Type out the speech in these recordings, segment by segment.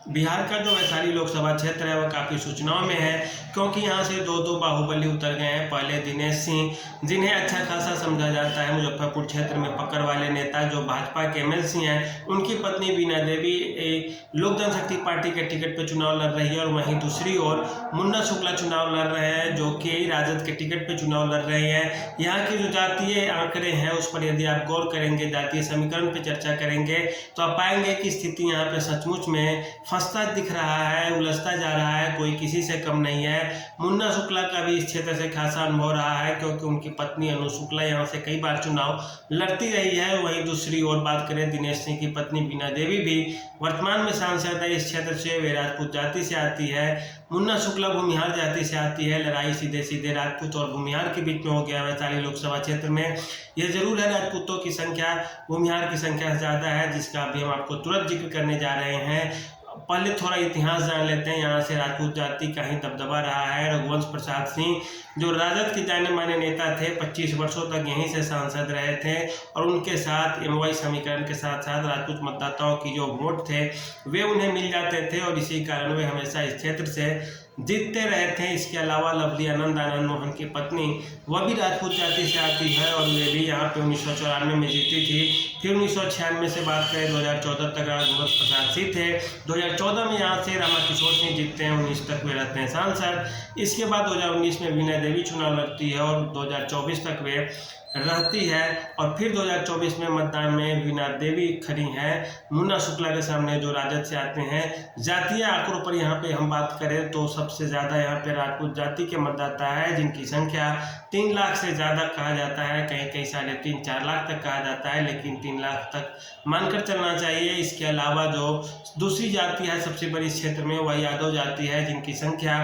बिहार का जो वैशाली लोकसभा क्षेत्र है वह काफ़ी सूचनाओं में है, क्योंकि यहाँ से दो बाहुबली उतर गए हैं। पहले दिनेश सिंह, जिन्हें अच्छा खासा समझा जाता है मुजफ्फरपुर क्षेत्र में पकड़ वाले नेता, जो भाजपा के एमएलसी हैं, उनकी पत्नी बीना देवी लोक जनशक्ति पार्टी के टिकट पर चुनाव लड़ रही है। और वहीं दूसरी ओर मुन्ना शुक्ला चुनाव लड़ रहे हैं, जो कि राजद के टिकट पर चुनाव लड़ रहे हैं। यहाँ के जो जातीय आंकड़े हैं उस पर यदि आप गौर करेंगे, जातीय समीकरण पर चर्चा करेंगे, तो आप पाएंगे कि स्थिति यहाँ पे सचमुच में फंसता दिख रहा है, उलझता जा रहा है, कोई किसी से कम नहीं है। मुन्ना शुक्ला का भी इस क्षेत्र से खासा अनुभव रहा है, क्योंकि उनकी पत्नी अनु शुक्ला यहाँ से कई बार चुनाव लड़ती रही है। वहीं दूसरी ओर बात करें, दिनेश सिंह की पत्नी बीना देवी भी वर्तमान में सांसद है इस क्षेत्र से, वे राजपूत जाति से आती है। मुन्ना शुक्ला भूमिहार जाति से आती है। लड़ाई सीधे सीधे राजपूत और भूमिहार के बीच में हो गया वैशाली लोकसभा क्षेत्र में। यह जरूर है, राजपूतों की संख्या भूमिहार की संख्या से ज़्यादा है, जिसका अभी हम आपको तुरंत जिक्र करने जा रहे हैं। पहले थोड़ा इतिहास जान लेते हैं। यहाँ से राजपूत जाति का ही दबदबा रहा है। रघुवंश प्रसाद सिंह, जो राजद के जाने माने नेता थे, 25 वर्षों तक यहीं से सांसद रहे थे, और उनके साथ एमवाई समीकरण के साथ साथ राजपूत मतदाताओं की जो वोट थे वे उन्हें मिल जाते थे, और इसी कारण वे हमेशा इस क्षेत्र से जीतते रहे थे। इसके अलावा लवली आनंद मोहन की पत्नी, वह भी राजपूत जाति से आती है, और वे भी यहाँ पे 1994 में जीती थी। फिर 1996 से बात करें 2014 तक रघुवंश प्रसाद सिंह थे। 2014 में यहाँ से रामा किशोर सिंह जीतते हैं, 19 तक वे रहते हैं सांसद। इसके बाद 2019 में बीना देवी चुनाव लड़ती है, और 2024 तक वे रहती है। और फिर 2024 में मतदान में बीना देवी खड़ी हैं मुन्ना शुक्ला के सामने, जो राजद से आते हैं। जातीय आंकड़ों पर यहाँ पे हम बात करें तो सबसे ज़्यादा यहाँ पे राजपूत जाति के मतदाता है, जिनकी संख्या 3 लाख से ज़्यादा कहा जाता है, कहीं कहीं 3.5-4 लाख तक कहा जाता है, लेकिन 3 लाख तक मानकर चलना चाहिए। इसके अलावा जो दूसरी जाति है सबसे बड़ी इस क्षेत्र में, वह यादव जाति है, जिनकी संख्या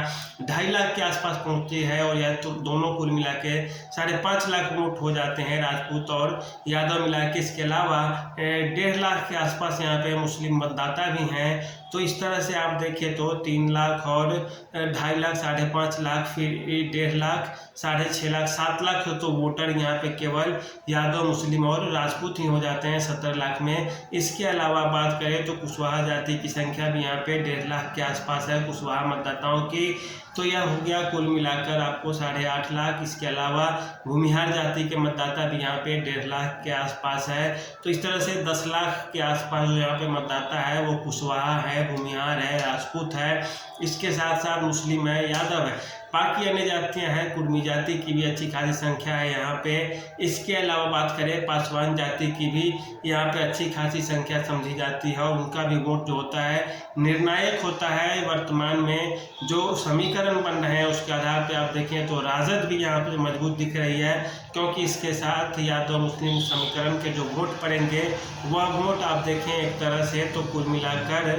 2.5 लाख के आसपास पहुँचती है, और यह तो दोनों कुल मिला के 5.5 लाख वोट हो जाते हैं, राजपूत और यादव मिला के। इसके अलावा 1.5 लाख के आसपास यहाँ पे मुस्लिम मतदाता भी हैं। तो इस तरह से आप देखिए तो 3 लाख और 2.5 लाख, 5.5 लाख, फिर 1.5 लाख, 6.5 लाख, 7 लाख तो वोटर यहाँ पे केवल यादव, मुस्लिम और राजपूत ही हो जाते हैं 17 लाख में। इसके अलावा बात करें तो कुशवाहा जाति की संख्या भी यहाँ पे 1.5 लाख के आसपास है, कुशवाहा मतदाताओं की। तो यह हो गया कुल मिलाकर आपको 8.5 लाख। इसके अलावा भूमिहार जाति के मतदाता भी यहाँ पे 1.5 लाख के आसपास है। तो इस तरह से 10 लाख के आसपास जो यहाँ पे मतदाता है वो कुशवाहा है, भूमिहार है, राजपूत है, इसके साथ साथ मुस्लिम है, यादव है। बाकी अन्य जातियाँ हैं, कुर्मी जाति की भी अच्छी खासी संख्या है यहाँ पे। इसके अलावा बात करें पासवान जाति की भी यहाँ पे अच्छी खासी संख्या समझी जाती है, और उनका भी वोट जो होता है निर्णायक होता है। वर्तमान में जो समीकरण बन रहे हैं उसके आधार पे आप देखें तो राजद भी यहाँ पे मजबूत दिख रही है, क्योंकि इसके साथ यादव मुस्लिम समीकरण के जो वोट पड़ेंगे वह वोट आप देखें एक तरह से तो कुल मिलाकर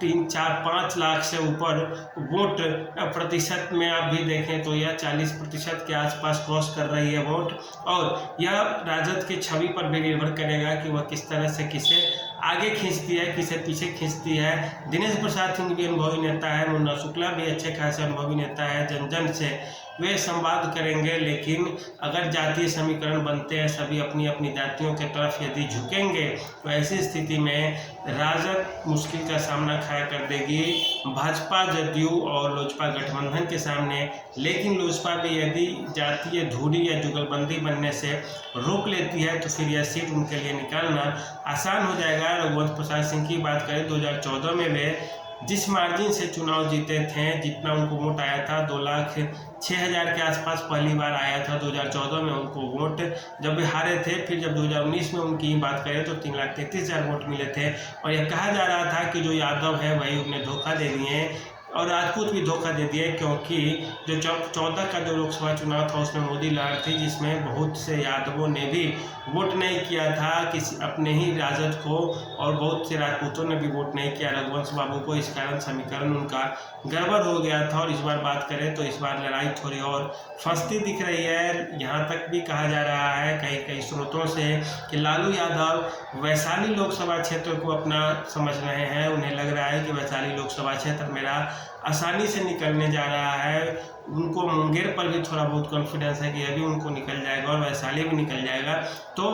3-4-5 लाख से ऊपर वोट प्रतिशत में आप भी देखें तो यह 40% के आसपास क्रॉस कर रही है वोट। और यह राजद की छवि पर भी निर्भर करेगा कि वह किस तरह से किसे आगे खींचती है, किसे पीछे खींचती है। दिनेश प्रसाद सिंह भी अनुभवी नेता है, मुन्ना शुक्ला भी अच्छे खासे अनुभवी नेता है, जन जन से वे संवाद करेंगे। लेकिन अगर जातीय समीकरण बनते हैं, सभी अपनी अपनी जातियों के तरफ यदि झुकेंगे, तो ऐसी स्थिति में राजद मुश्किल का सामना खड़ा कर देगी भाजपा, जदयू और लोजपा गठबंधन के सामने। लेकिन लोजपा भी यदि जातीय धुरी या जुगलबंदी बनने से रोक लेती है तो फिर यह सीट उनके लिए निकालना आसान हो जाएगा। रघुवंश प्रसाद सिंह की बात करें 2014 में वे जिस मार्जिन से चुनाव जीते थे, जितना उनको वोट आया था 2,06,000 के आसपास पहली बार आया था 2014 में उनको वोट, जब वे हारे थे। फिर जब 2019 में उनकी बात करें तो 3,33,000 वोट मिले थे, और यह कहा जा रहा था कि जो यादव है वही उन्हें धोखा दे दिए और राजपूत भी धोखा दे दिए, क्योंकि जो 14 का जो लोकसभा चुनाव था उसमें मोदी लहर थी, जिसमें बहुत से यादवों ने भी वोट नहीं किया था किसी अपने ही राजद को, और बहुत से राजपूतों ने भी वोट नहीं किया रघुवंश बाबू को। इस कारण समीकरण उनका गड़बड़ हो गया था। और इस बार बात करें तो इस बार लड़ाई थोड़ी और फंसती दिख रही है। यहाँ तक भी कहा जा रहा है कई कई स्रोतों से कि लालू यादव वैशाली लोकसभा क्षेत्र को अपना समझ रहे हैं। उन्हें लग रहा है कि वैशाली लोकसभा क्षेत्र मेरा आसानी से निकलने जा रहा है। उनको मुंगेर पर भी थोड़ा बहुत कॉन्फिडेंस है कि यह भी उनको निकल जाएगा और वैशाली भी निकल जाएगा। तो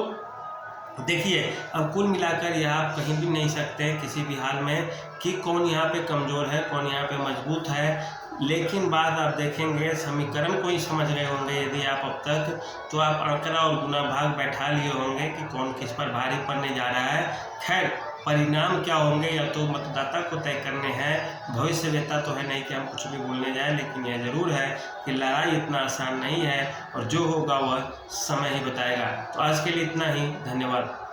देखिए, अब कुल मिलाकर यह आप कहीं भी नहीं सकते किसी भी हाल में कि कौन यहाँ पे कमज़ोर है, कौन यहाँ पे मजबूत है। लेकिन बात आप देखेंगे, समीकरण को ही समझ गए होंगे यदि आप अब तक, तो आप आंकड़ा और गुना भाग बैठा लिए होंगे कि कौन किस पर भारी पड़ने जा रहा है। खैर, परिणाम क्या होंगे यह तो मतदाता को तय करने हैं। भविष्य वेता तो है नहीं कि हम कुछ भी बोलने जाएं, लेकिन यह ज़रूर है कि लड़ाई इतना आसान नहीं है और जो होगा वह समय ही बताएगा। तो आज के लिए इतना ही, धन्यवाद।